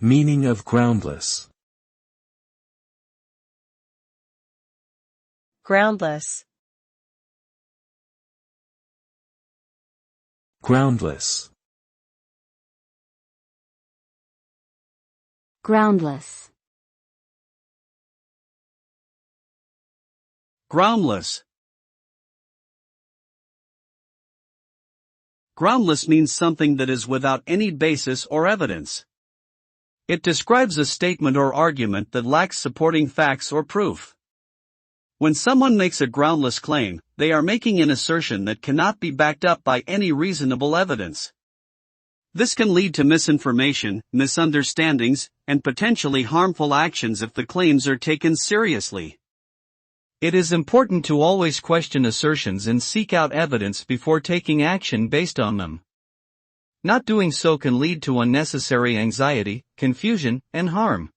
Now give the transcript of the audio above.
Meaning of groundless. Groundless. Groundless. Groundless. Groundless. Groundless means something that is without any basis or evidence. It describes a statement or argument that lacks supporting facts or proof. When someone makes a groundless claim, they are making an assertion that cannot be backed up by any reasonable evidence. This can lead to misinformation, misunderstandings, and potentially harmful actions if the claims are taken seriously. It is important to always question assertions and seek out evidence before taking action based on them. Not doing so can lead to unnecessary anxiety, confusion, and harm.